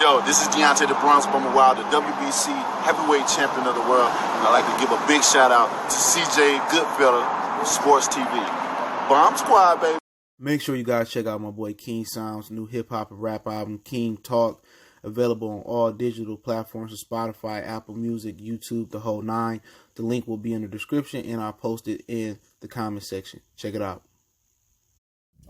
Yo, this is Deontay the Bronx Bomber Wild, the WBC heavyweight champion of the world. And I'd like to give a big shout out to CJ Goodfella of Sports TV. Bomb Squad, baby. Make sure you guys check out my boy King Sound's new hip-hop and rap album, King Talk, available on all digital platforms of Spotify, Apple Music, YouTube, the whole nine. The link will be in the description, and I'll post it in the comment section. Check it out.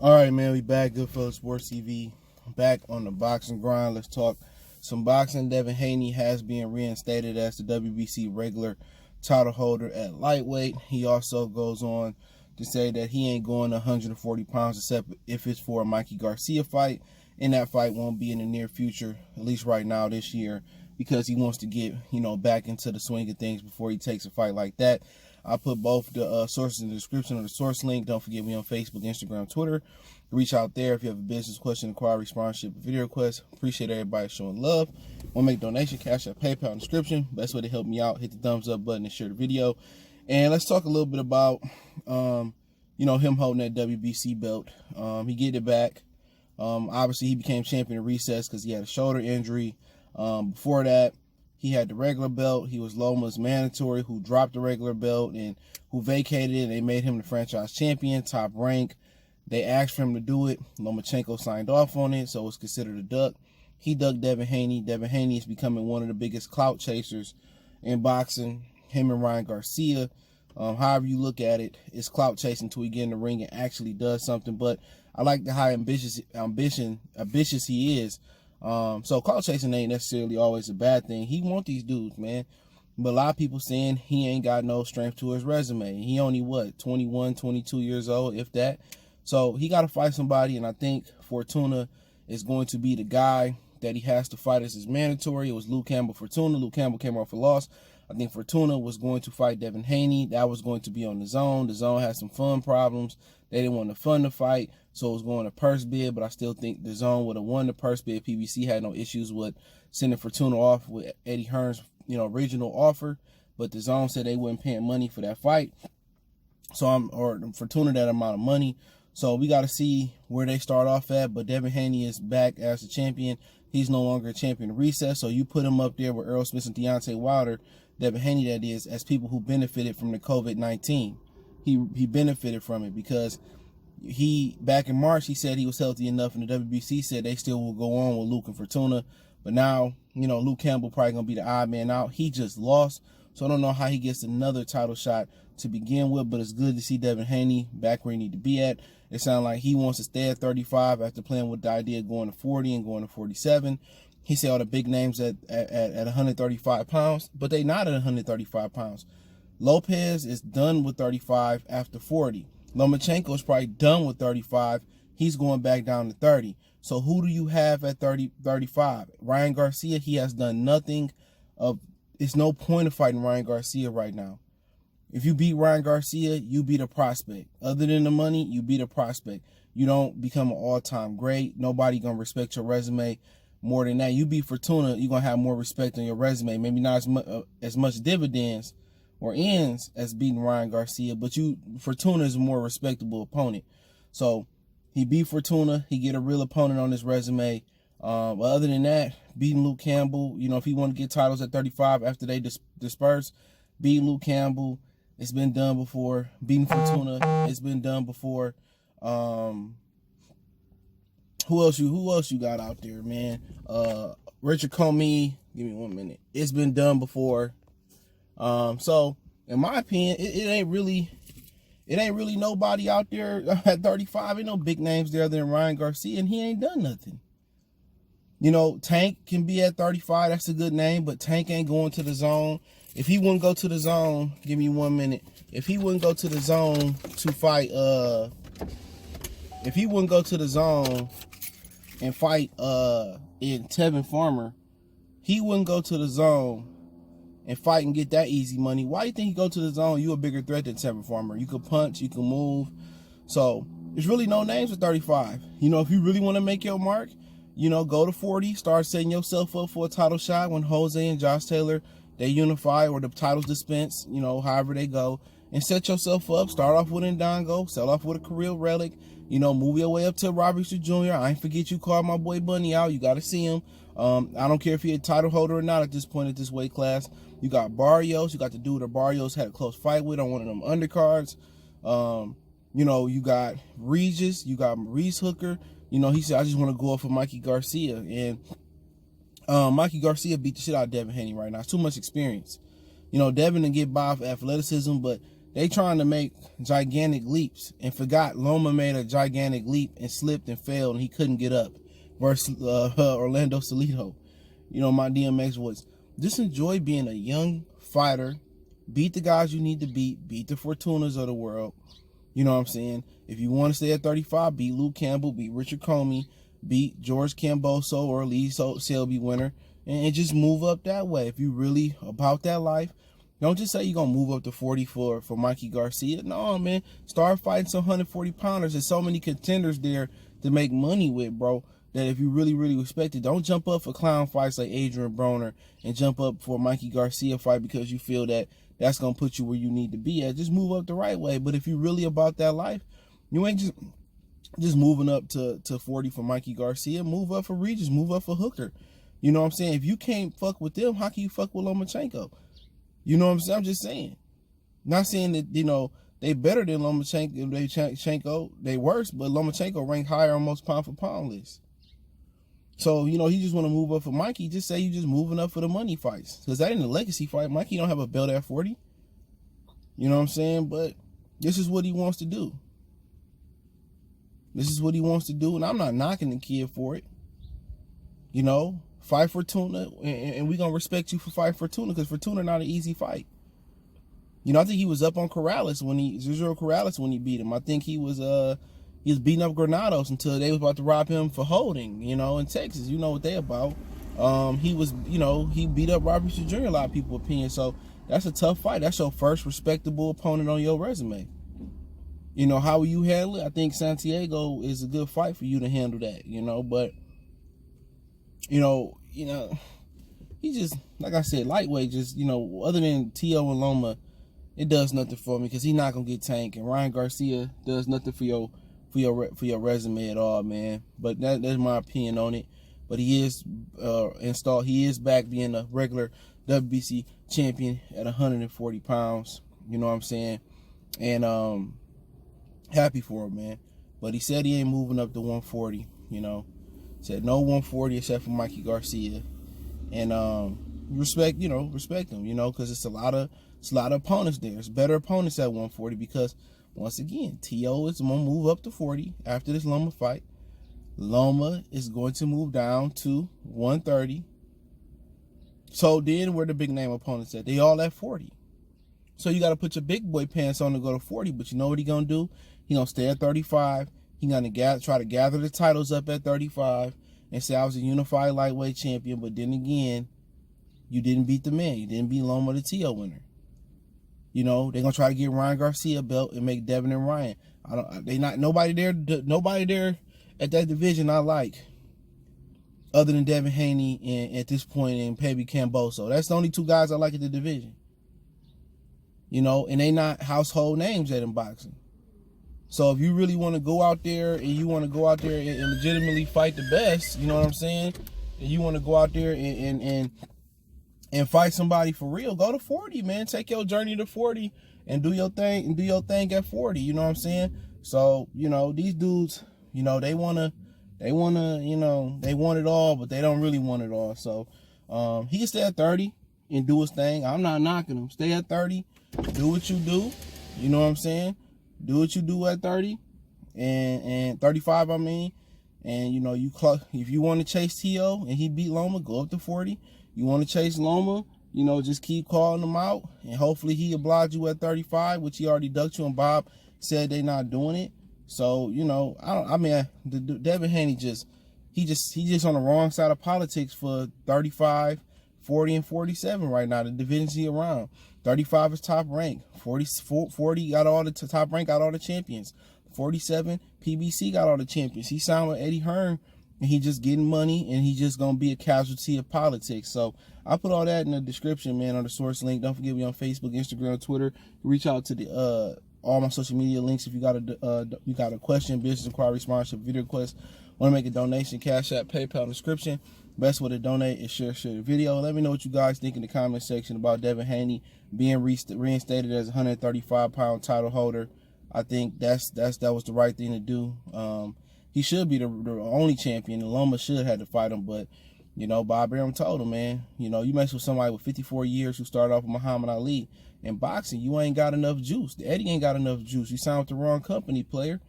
All right, man, we back. Goodfella Sports TV. Back on the boxing grind. Let's talk some boxing. Devin Haney has been reinstated as the WBC regular title holder at lightweight. He also goes on to say that he ain't going 140 pounds except if it's for a Mikey Garcia fight, and that fight won't be in the near future, at least right now this year, because he wants to get, back into the swing of things before he takes a fight like that. I'll put both the sources in the description of the source link. Don't forget me on Facebook, Instagram, Twitter. Reach out there if you have a business question, inquiry, sponsorship, video request. Appreciate everybody showing love. Want to make donation, cash out, PayPal in the description. Best way to help me out, hit the thumbs up button and share the video. And let's talk a little bit about, him holding that WBC belt. He get it back. Obviously, he became champion in recess because he had a shoulder injury. Before that, he had the regular belt. He was Loma's mandatory, who dropped the regular belt and who vacated it. They made him the franchise champion, top rank. They asked for him to do it. Lomachenko signed off on it, so it was considered a duck. He ducked Devin Haney. Devin Haney is becoming one of the biggest clout chasers in boxing. Him and Ryan Garcia, however you look at it, it's clout chasing until he get in the ring and actually does something. But I like the how ambitious he is. So clout chasing ain't necessarily always a bad thing. He want these dudes, man. But a lot of people saying he ain't got no strength to his resume. He only, 21, 22 years old, if that. So he got to fight somebody, and I think Fortuna is going to be the guy that he has to fight as his mandatory. It was Luke Campbell Fortuna. Luke Campbell came off a loss. I think Fortuna was going to fight Devin Haney. That was going to be on DAZN. DAZN had some fund problems. They didn't want to fund the fight, so it was going to purse bid, but I still think DAZN would have won the purse bid. PBC had no issues with sending Fortuna off with Eddie Hearn's original offer, but DAZN said they wouldn't pay money for that fight. Or Fortuna that amount of money. So we got to see where they start off at. But Devin Haney is back as the champion. He's no longer a champion of recess. So you put him up there with Earl Smith and Deontay Wilder, Devin Haney that is, as people who benefited from the COVID-19. He benefited from it because back in March, he said he was healthy enough, and the WBC said they still will go on with Luke and Fortuna. But now, Luke Campbell probably going to be the odd man out. He just lost. So I don't know how he gets another title shot to begin with, but it's good to see Devin Haney back where he need to be at. It sounds like he wants to stay at 35 after playing with the idea of going to 40 and going to 47. He said all the big names at 135 pounds, but they not at 135 pounds. Lopez is done with 35 after 40. Lomachenko is probably done with 35. He's going back down to 30. So who do you have at 35? Ryan Garcia, he has done nothing of. It's no point of fighting Ryan Garcia right now. If you beat Ryan Garcia, you beat a prospect. Other than the money, you beat a prospect. You don't become an all-time great. Nobody going to respect your resume more than that. You beat Fortuna, you're going to have more respect on your resume. Maybe not as much dividends or ends as beating Ryan Garcia, but Fortuna is a more respectable opponent. So he beat Fortuna. He get a real opponent on his resume. But other than that, beating Luke Campbell, if he want to get titles at 35 after they disperse, beating Luke Campbell, it's been done before. Beating Fortuna, it's been done before. Who else you got out there, man? Richard Comey, give me 1 minute. It's been done before. So in my opinion, it ain't really nobody out there at 35. Ain't no big names there other than Ryan Garcia, and he ain't done nothing. Tank can be at 35. That's a good name, but Tank ain't going to the zone. If he wouldn't go to the zone, give me 1 minute. If he wouldn't go to the zone to fight, if he wouldn't go to the zone and fight in Tevin Farmer, he wouldn't go to the zone and fight and get that easy money. Why do you think he go to the zone? You a bigger threat than Tevin Farmer. You can punch, you can move. So there's really no names for 35. If you really want to make your mark, go to 40, start setting yourself up for a title shot when Jose and Josh Taylor, they unify or the titles dispense, however they go, and set yourself up. Start off with Ndongo, sell off with a career relic, move your way up to Robert Jr. I ain't forget you called my boy Bunny out. You got to see him. I don't care if you're a title holder or not at this point at this weight class. You got Barrios. You got the dude that Barrios had a close fight with on one of them undercards. You know, you got Regis. You got Maurice Hooker. You know, he said, I just want to go up for Mikey Garcia. And Mikey Garcia beat the shit out of Devin Haney right now. It's too much experience. You know, Devin can get by for athleticism, but they trying to make gigantic leaps and forgot Loma made a gigantic leap and slipped and failed and he couldn't get up versus Orlando Salido. You know, my DMX was, just enjoy being a young fighter, beat the guys you need to beat the Fortunas of the world. You know what I'm saying? If you want to stay at 35, beat Luke Campbell, beat Richard Comey, beat George Camboso or Lee Selby winner, and just move up that way. If you really about that life, don't just say you're going to move up to 40 for Mikey Garcia. No, man. Start fighting some 140 pounders. There's so many contenders there to make money with, bro, that if you really, really respect it, don't jump up for clown fights like Adrian Broner and jump up for a Mikey Garcia fight because you feel that that's going to put you where you need to be at. Just move up the right way. But if you really about that life, you ain't just moving up to 40 for Mikey Garcia. Move up for Regis. Move up for Hooker. You know what I'm saying? If you can't fuck with them, how can you fuck with Lomachenko? You know what I'm saying? I'm just saying. Not saying that, you know, they better than Lomachenko. They worse, but Lomachenko ranked higher on most pound for pound list. So, you know, he just want to move up for Mikey. Just say you just moving up for the money fights. Because that ain't a legacy fight. Mikey don't have a belt at 40. You know what I'm saying? But this is what he wants to do. This is what he wants to do. And I'm not knocking the kid for it. You know, fight for Tuna. And we're going to respect you for fighting for Tuna. Because for Tuna, not an easy fight. You know, I think he was up on Corrales when he beat him. I think he was beating up Granados until they was about to rob him for holding, you know, in Texas. You know what they about. He was, you know, he beat up Robert Jr., a lot of people opinion. So that's a tough fight. That's your first respectable opponent on your resume. You know, how will you handle it? I think Santiago is a good fight for you to handle that, you know, but you know, he just, like I said, lightweight, just, you know, other than Tio and Loma, it does nothing for me because he's not gonna get tanked, and Ryan Garcia does nothing for your resume at all, man. But that's my opinion on it. But he is installed. He is back being a regular WBC champion at 140 pounds. You know what I'm saying? And happy for him, man. But he said he ain't moving up to 140. You know, said no 140 except for Mikey Garcia. And respect him. You know, because it's a lot of opponents there. It's better opponents at 140 because, once again, T.O. is going to move up to 40 after this Loma fight. Loma is going to move down to 130. So then where the big name opponents at? They all at 40. So you got to put your big boy pants on to go to 40. But you know what he going to do? He going to stay at 35. He going to try to gather the titles up at 35 and say, I was a unified lightweight champion. But then again, you didn't beat the man. You didn't beat Loma, the T.O. winner. You know, they're gonna try to get Ryan Garcia a belt and make Devin and Ryan. Nobody there at that division I like, other than Devin Haney and at this point and Pebby Camboso. That's the only two guys I like at the division. You know, and they not household names in boxing. So if you really want to go out there and you want to go out there and legitimately fight the best, you know what I'm saying? And you want to go out there and fight somebody for real, go to 40, man. Take your journey to 40 and do your thing at 40, you know what I'm saying? So, you know, these dudes, you know, they wanna, you know, they want it all, but they don't really want it all. So he can stay at 30 and do his thing. I'm not knocking him. Stay at 30, do what you do, you know what I'm saying? Do what you do at 30 and 35, I mean. And you know, if you want to chase T.O. and he beat Loma, go up to 40. You want to chase Loma, you know, just keep calling him out, and hopefully he oblige you at 35, which he already ducked you, and Bob said they not doing it. So, you know, Devin Haney he's on the wrong side of politics for 35, 40, and 47 right now. The divisions he around. 35 is top rank. 40 got all the top rank, got all the champions. 47, PBC got all the champions. He signed with Eddie Hearn. And he just getting money, and he just going to be a casualty of politics. So I'll put all that in the description, man, on the source link. Don't forget me on Facebook, Instagram, Twitter. Reach out to the all my social media links if you got a question, business inquiry, sponsorship, video request, want to make a donation, Cash App, PayPal, description. Best way to donate is share the video. Let me know what you guys think in the comment section about Devin Haney being reinstated as a 135-pound title holder. I think that was the right thing to do. He should be the only champion, and Loma should have to fight him, but you know, Bob Arum told him, man, you know, you mess with somebody with 54 years who started off with Muhammad Ali. In boxing, you ain't got enough juice. Eddie ain't got enough juice. You signed with the wrong company, player.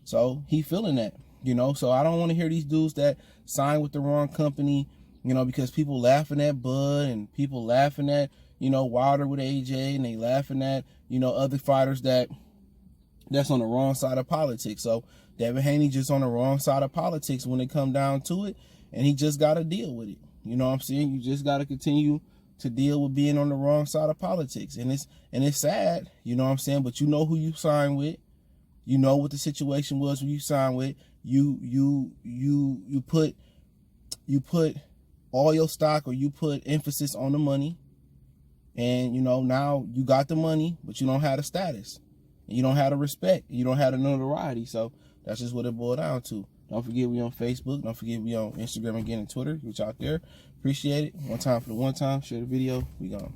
So he feeling that, you know. So I don't want to hear these dudes that sign with the wrong company, you know, because people laughing at Bud and people laughing at, you know, Wilder with AJ, and they laughing at, you know, other fighters that's on the wrong side of politics. So Devin Haney just on the wrong side of politics when it come down to it. And he just got to deal with it. You know what I'm saying? You just got to continue to deal with being on the wrong side of politics. And it's sad, you know what I'm saying? But you know who you signed with. You know what the situation was when you signed with. You put all your stock, or you put emphasis on the money. And, you know, now you got the money, but you don't have the status. And you don't have the respect. You don't have the notoriety. So that's just what it boiled down to. Don't forget we on Facebook. Don't forget we on Instagram again and Twitter. Reach out there. Appreciate it. One time for the one time. Share the video. We gone.